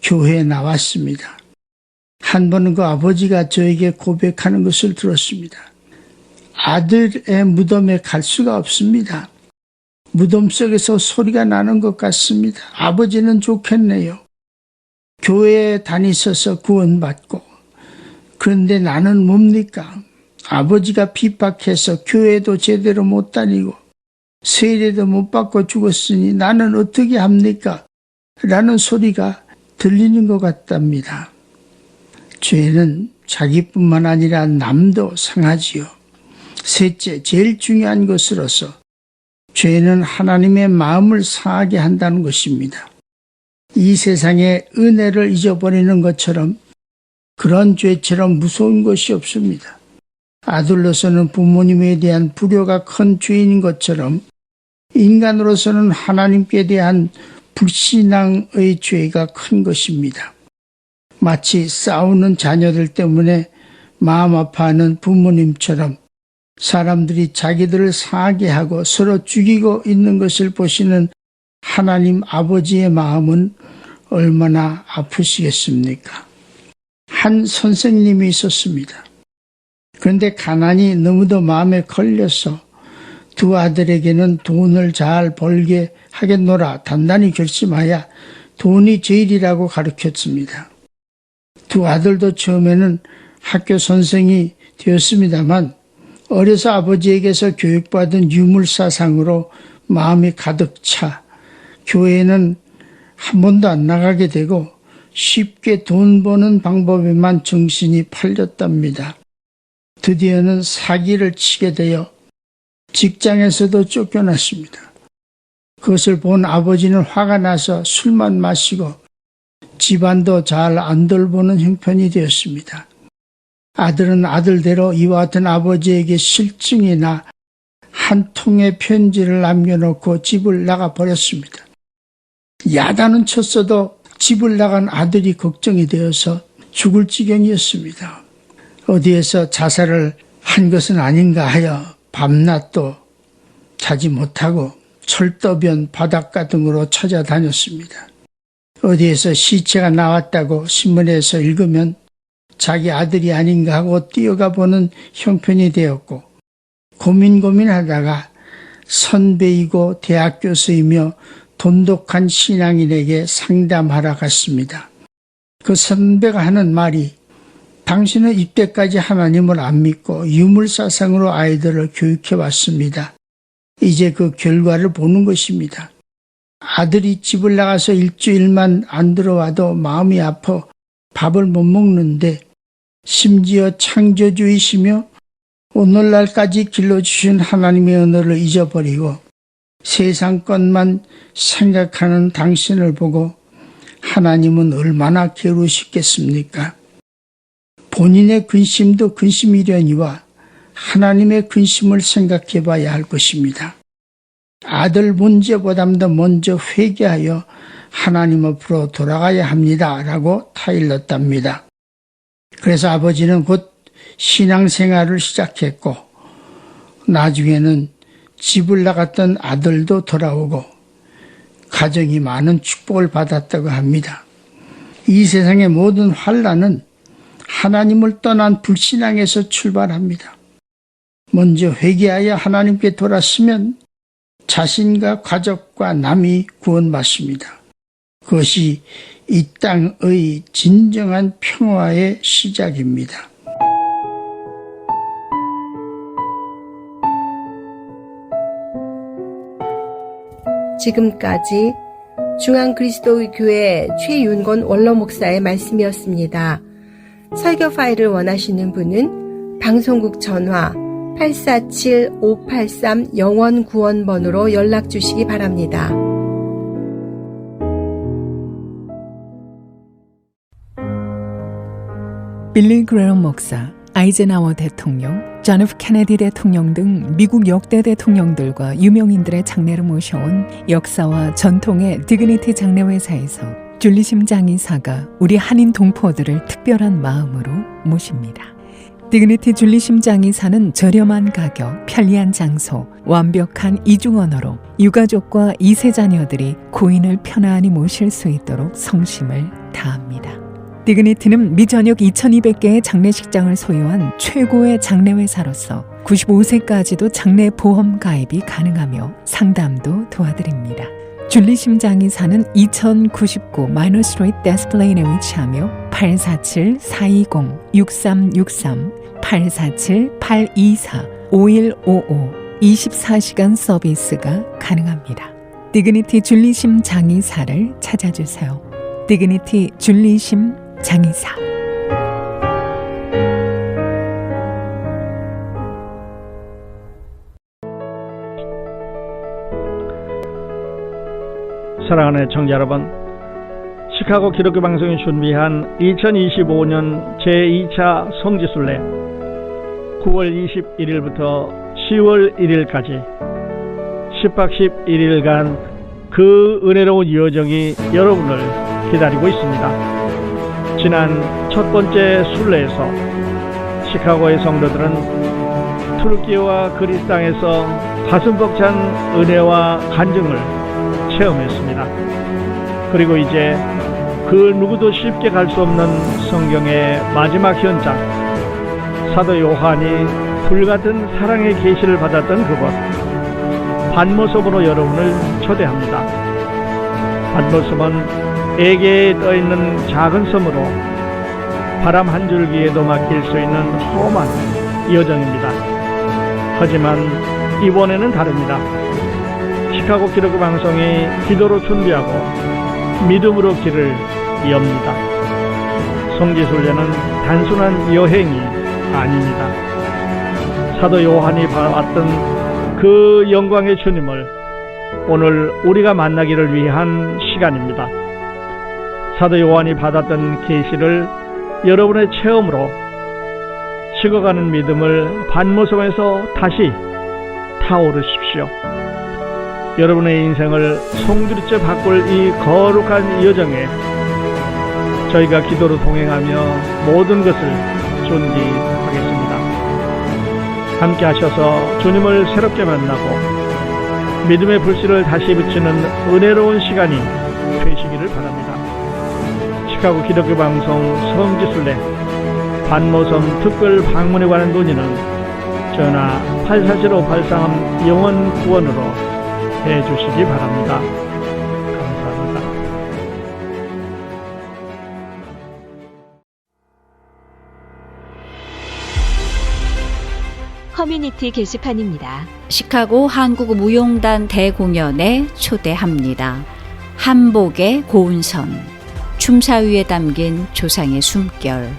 교회에 나왔습니다. 한 번은 그 아버지가 저에게 고백하는 것을 들었습니다. 아들의 무덤에 갈 수가 없습니다. 무덤 속에서 소리가 나는 것 같습니다. 아버지는 좋겠네요. 교회에 다니셔서 구원받고. 그런데 나는 뭡니까? 아버지가 핍박해서 교회도 제대로 못 다니고 세례도 못 받고 죽었으니 나는 어떻게 합니까? 라는 소리가 들리는 것 같답니다. 죄는 자기뿐만 아니라 남도 상하지요. 셋째, 제일 중요한 것으로서 죄는 하나님의 마음을 상하게 한다는 것입니다. 이 세상의 은혜를 잊어버리는 것처럼 그런 죄처럼 무서운 것이 없습니다. 아들로서는 부모님에 대한 불효가 큰 죄인 것처럼 인간으로서는 하나님께 대한 불신앙의 죄가 큰 것입니다. 마치 싸우는 자녀들 때문에 마음 아파하는 부모님처럼 사람들이 자기들을 상하게 하고 서로 죽이고 있는 것을 보시는 하나님 아버지의 마음은 얼마나 아프시겠습니까? 한 선생님이 있었습니다. 그런데 가난이 너무도 마음에 걸려서 두 아들에게는 돈을 잘 벌게 하겠노라 단단히 결심하여 돈이 제일이라고 가르쳤습니다. 두 아들도 처음에는 학교 선생이 되었습니다만 어려서 아버지에게서 교육받은 유물사상으로 마음이 가득 차 교회에는 한 번도 안 나가게 되고 쉽게 돈 버는 방법에만 정신이 팔렸답니다. 드디어는 사기를 치게 되어 직장에서도 쫓겨났습니다. 그것을 본 아버지는 화가 나서 술만 마시고 집안도 잘 안 돌보는 형편이 되었습니다. 아들은 아들대로 이와 같은 아버지에게 실증이나 한 통의 편지를 남겨놓고 집을 나가버렸습니다. 야단은 쳤어도 집을 나간 아들이 걱정이 되어서 죽을 지경이었습니다. 어디에서 자살을 한 것은 아닌가 하여 밤낮도 자지 못하고 철도변, 바닷가 등으로 찾아다녔습니다. 어디에서 시체가 나왔다고 신문에서 읽으면 자기 아들이 아닌가 하고 뛰어가 보는 형편이 되었고 고민하다가 선배이고 대학 교수이며 돈독한 신앙인에게 상담하러 갔습니다. 그 선배가 하는 말이 당신은 이때까지 하나님을 안 믿고 유물사상으로 아이들을 교육해 왔습니다. 이제 그 결과를 보는 것입니다. 아들이 집을 나가서 일주일만 안 들어와도 마음이 아파 밥을 못 먹는데 심지어 창조주이시며 오늘날까지 길러주신 하나님의 은혜를 잊어버리고 세상 것만 생각하는 당신을 보고 하나님은 얼마나 괴로우시겠습니까? 본인의 근심도 근심이려니와 하나님의 근심을 생각해 봐야 할 것입니다. 아들 문제보다도 먼저 회개하여 하나님 앞으로 돌아가야 합니다. 라고 타일렀답니다. 그래서 아버지는 곧 신앙생활을 시작했고 나중에는 집을 나갔던 아들도 돌아오고 가정이 많은 축복을 받았다고 합니다. 이 세상의 모든 환난은 하나님을 떠난 불신앙에서 출발합니다. 먼저 회개하여 하나님께 돌아서면 자신과 가족과 남이 구원받습니다. 그것이 이 땅의 진정한 평화의 시작입니다. 지금까지 중앙그리스도교회 최윤건 원로 목사의 말씀이었습니다. 설교 파일을 원하시는 분은 방송국 전화 847-583 영원구원번으로 연락 주시기 바랍니다. 빌리 그레엄 목사, 아이젠하워 대통령, 존 F 케네디 대통령 등 미국 역대 대통령들과 유명인들의 장례를 모셔온 역사와 전통의 디그니티 장례회사에서 줄리심 장의사가 우리 한인 동포들을 특별한 마음으로 모십니다. 디그니티 줄리심 장의사는 저렴한 가격, 편리한 장소, 완벽한 이중 언어로 유가족과 2세 자녀들이 고인을 편안히 모실 수 있도록 성심을 다합니다. 디그니티는 미전역 2200개의 장례식장을 소유한 최고의 장례회사로서 95세까지도 장례보험 가입이 가능하며 상담도 도와드립니다. 줄리심 장의사는 2099 마이너 스트리트 데스플레인에 위치하며 847-420-6363, 847-824-5155 24시간 서비스가 가능합니다. 디그니티 줄리심 장의사를 찾아주세요. 디그니티 줄리심 장의사. 사랑하는 청자 여러분, 시카고 기독교 방송이 준비한 2025년 제2차 성지순례 9월 21일부터 10월 1일까지 10박 11일간 그 은혜로운 여정이 여러분을 기다리고 있습니다. 지난 첫 번째 순례에서 시카고의 성도들은 투르키와 그리스 땅에서 가슴 벅찬 은혜와 간증을 체험했습니다. 그리고 이제 그 누구도 쉽게 갈 수 없는 성경의 마지막 현장, 사도 요한이 불같은 사랑의 계시를 받았던 그곳 반모섬으로 여러분을 초대합니다. 반모섬은 애계에 떠있는 작은 섬으로 바람 한 줄기에도 맡길 수 있는 험한 여정입니다. 하지만 이번에는 다릅니다. 시카고 기독교 방송이 기도로 준비하고 믿음으로 길을 엽니다. 성지순례는 단순한 여행이 아닙니다. 사도 요한이 봤던 그 영광의 주님을 오늘 우리가 만나기를 위한 시간입니다. 사도 요한이 받았던 계시를 여러분의 체험으로 식어가는 믿음을 반모섬에서 다시 타오르십시오. 여러분의 인생을 송두리째 바꿀 이 거룩한 여정에 저희가 기도로 동행하며 모든 것을 존귀하겠습니다. 함께 하셔서 주님을 새롭게 만나고 믿음의 불씨를 다시 붙이는 은혜로운 시간이 되시기를 바랍니다. 시카고 기독교 방송 성지순례 반모섬 특별 방문에 관한 문의는 전화 847-583 영원구원으로 해주시기 바랍니다. 감사합니다. 커뮤니티 게시판입니다. 시카고 한국무용단 대공연에 초대합니다. 한복의 고운선, 춤사 위에 담긴 조상의 숨결,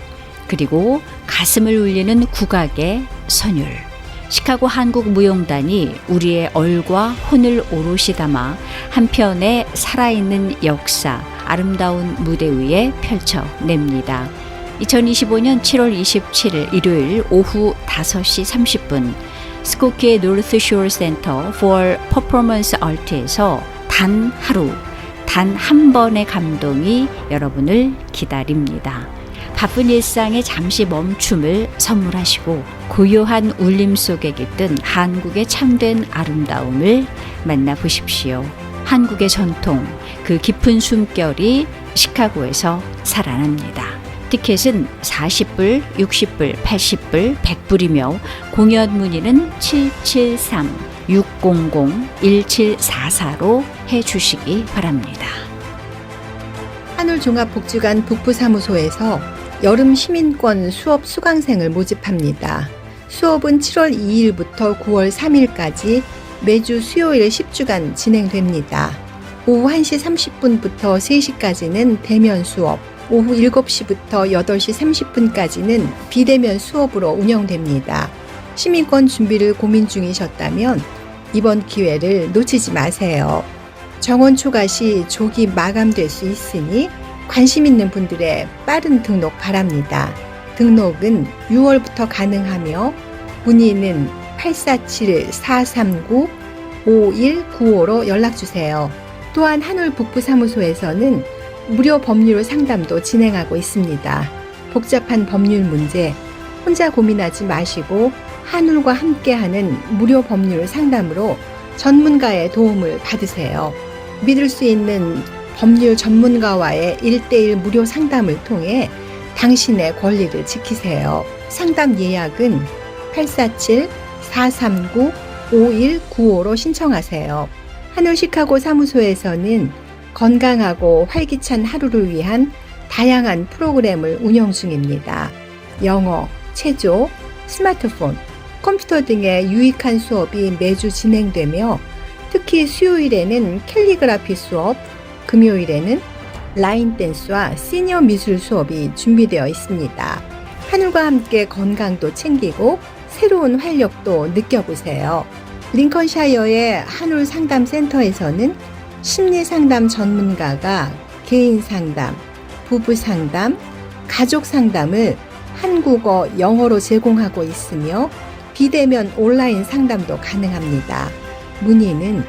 그리고 가슴을 울리는 국악의 선율. 시카고 한국무용단이 우리의 얼과 혼을 오롯이 담아 한편의 살아있는 역사, 아름다운 무대 위에 펼쳐냅니다. 2025년 7월 27일 일요일 오후 5시 30분 스코키의 노르스 쇼어 센터 for 퍼포먼스 아트에서 단 하루 단 한 번의 감동이 여러분을 기다립니다. 바쁜 일상에 잠시 멈춤을 선물하시고 고요한 울림 속에 깃든 한국의 참된 아름다움을 만나보십시오. 한국의 전통, 그 깊은 숨결이 시카고에서 살아납니다. 티켓은 40불, 60불, 80불, 100불이며 공연 문의는 773-600-1744로 해주시기 바랍니다. 한울종합복지관 북부사무소에서 여름 시민권 수업 수강생을 모집합니다. 수업은 7월 2일부터 9월 3일까지 매주 수요일 10주간 진행됩니다. 오후 1시 30분부터 3시까지는 대면 수업, 오후 7시부터 8시 30분까지는 비대면 수업으로 운영됩니다. 시민권 준비를 고민 중이셨다면 이번 기회를 놓치지 마세요. 정원 초과 시 조기 마감될 수 있으니 관심 있는 분들의 빠른 등록 바랍니다. 등록은 6월부터 가능하며 문의는 847-439-5195로 연락주세요. 또한 한울 북부사무소에서는 무료 법률 상담도 진행하고 있습니다. 복잡한 법률 문제 혼자 고민하지 마시고 한울과 함께하는 무료 법률 상담으로 전문가의 도움을 받으세요. 믿을 수 있는 법률 전문가와의 1:1 무료 상담을 통해 당신의 권리를 지키세요. 상담 예약은 847-439-5195로 신청하세요. 한울 시카고 사무소에서는 건강하고 활기찬 하루를 위한 다양한 프로그램을 운영 중입니다. 영어, 체조, 스마트폰, 컴퓨터 등의 유익한 수업이 매주 진행되며 특히 수요일에는 캘리그라피 수업, 금요일에는 라인 댄스와 시니어 미술 수업이 준비되어 있습니다. 한울과 함께 건강도 챙기고 새로운 활력도 느껴보세요. 링컨샤이어의 한울 상담센터에서는 심리 상담 전문가가 개인 상담, 부부 상담, 가족 상담을 한국어, 영어로 제공하고 있으며 비대면 온라인 상담도 가능합니다. 문의는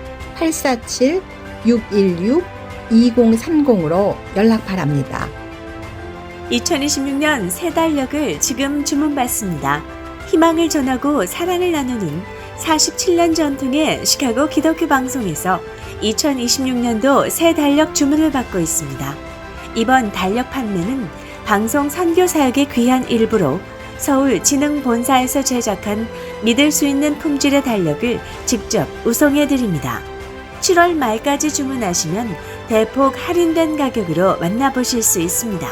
847-616-2030으로 연락 바랍니다. 2026년 새 달력을 지금 주문받습니다. 희망을 전하고 사랑을 나누는 47년 전통의 시카고 기독교 방송에서 2026년도 새 달력 주문을 받고 있습니다. 이번 달력 판매는 방송 선교 사역의 귀한 일부로 서울 진흥본사에서 제작한 믿을 수 있는 품질의 달력을 직접 우송해 드립니다. 7월 말까지 주문하시면 대폭 할인된 가격으로 만나보실 수 있습니다.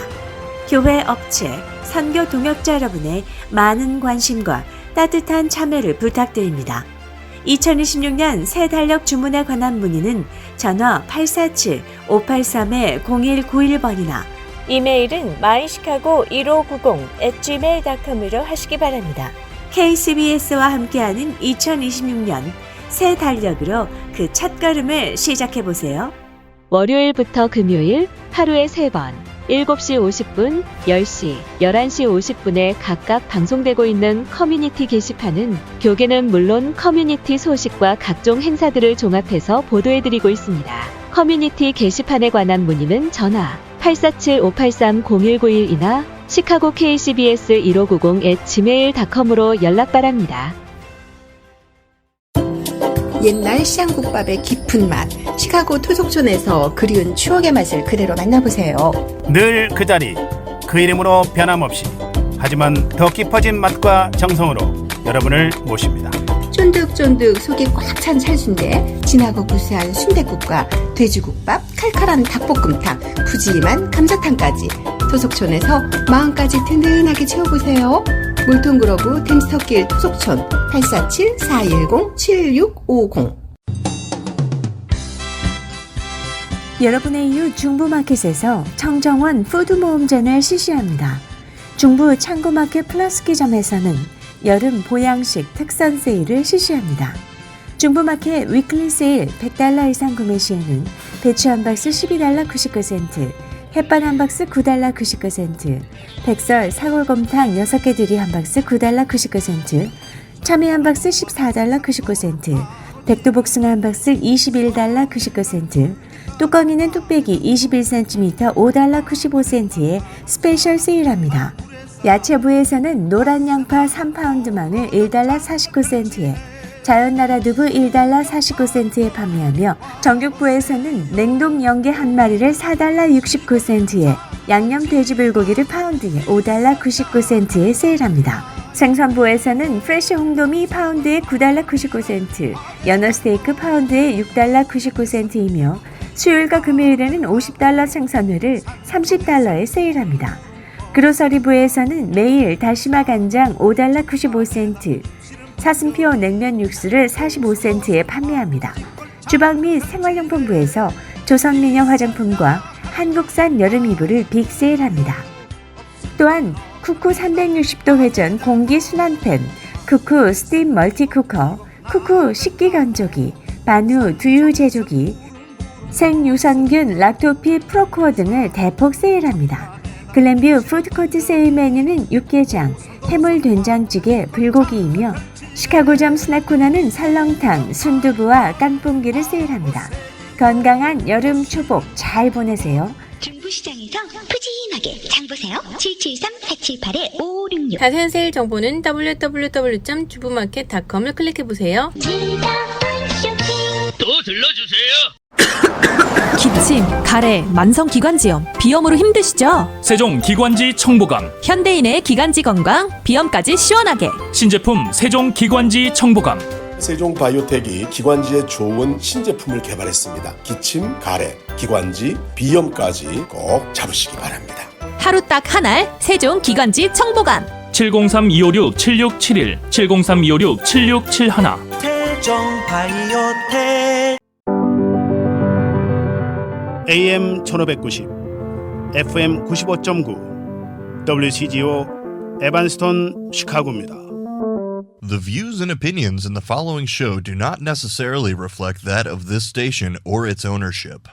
교회 업체, 선교 동역자 여러분의 많은 관심과 따뜻한 참여를 부탁드립니다. 2026년 새 달력 주문에 관한 문의는 전화 847-583-0191번이나 이메일은 mychicago1590@gmail.com으로 하시기 바랍니다. KCBS와 함께하는 2026년 새 달력으로 그 첫걸음을 시작해보세요. 월요일부터 금요일 하루에 3번 7시 50분, 10시, 11시 50분에 각각 방송되고 있는 커뮤니티 게시판은 교계는 물론 커뮤니티 소식과 각종 행사들을 종합해서 보도해드리고 있습니다. 커뮤니티 게시판에 관한 문의는 전화 847-583-0191이나 시카고 KCBS 1590@gmail.com으로 연락 바랍니다. 옛날 시장국밥의 깊은 맛, 시카고 토속촌에서 그리운 추억의 맛을 그대로 만나보세요. 늘 그 자리, 그 이름으로 변함없이, 하지만 더 깊어진 맛과 정성으로 여러분을 모십니다. 쫀득쫀득 속이 꽉 찬 찰순대, 진하고 구수한 순댓국과 돼지국밥, 칼칼한 닭볶음탕, 푸짐한 감자탕까지 토속촌에서 마음까지 든든하게 채워보세요. 물통그로브 댐스터길 토속촌 847-410-7650. 여러분의 이웃 중부마켓에서 청정원 푸드모음전을 실시합니다. 중부 창고마켓 플러스기점에서는 여름 보양식 특선 세일을 실시합니다. 중부마켓 위클리 세일 100달러 이상 구매 시에는 배추 한 박스 12달러 99센트, 햇반 한 박스 9달러 99센트, 백설 사골곰탕 6개 들이 한 박스 9달러 99센트, 참외 한 박스 14달러 99센트, 백두복숭아 한 박스 $21 99센트, 뚜껑이는 뚝배기 21cm $5 95센트에 스페셜 세일합니다. 야채부에서는 노란 양파 3파운드 마늘 $1 49센트에 자연나라 두부 $1 49센트에 판매하며 전격부에서는 냉동 연계 한 마리를 $4 69센트에 양념 돼지불고기를 파운드에 $5 99센트에 세일합니다. 생선부에서는 프레쉬 홍도미 파운드에 $9 99센트, 연어 스테이크 파운드에 $6 99센트이며 수요일과 금요일에는 $50 생선회를 $30에 세일합니다. 그로서리부에서는 매일 다시마 간장 $5 95센트, 사슴표 냉면 육수를 45센트에 판매합니다. 주방 및 생활용품부에서 조선미녀 화장품과 한국산 여름 이불을 빅세일합니다. 또한 쿠쿠 360도 회전 공기 순환팬, 쿠쿠 스팀 멀티쿠커, 쿠쿠 식기 건조기, 반우 두유 제조기, 생유산균 락토피 프로코어 등을 대폭 세일합니다. 글램뷰 푸드코트 세일 메뉴는 육개장, 해물 된장찌개, 불고기이며 시카고점 스낵 코너는 설렁탕, 순두부와 깐풍기를 세일합니다. 건강한 여름 초복 잘 보내세요. 중부시장에서 푸짐하게 장보세요. 773-478-5566. 자세한 세일 정보는 www.주부마켓.com을 클릭해보세요. 또 들러주세요. 기침, 가래, 만성기관지염, 비염으로 힘드시죠? 세종기관지 청보감, 현대인의 기관지 건강, 비염까지 시원하게. 신제품 세종기관지 청보감. 세종바이오텍이 기관지에 좋은 신제품을 개발했습니다. 기침, 가래, 기관지, 비염까지 꼭 잡으시기 바랍니다. 하루 딱 한 알, 세종기관지 청보감. 703-256-7671, 703-256-7671. 세종바이오텍. AM 1590, FM 95.9, WCGO 에반스톤 시카고입니다. The views and opinions in the following show do not necessarily reflect that of this station or its ownership.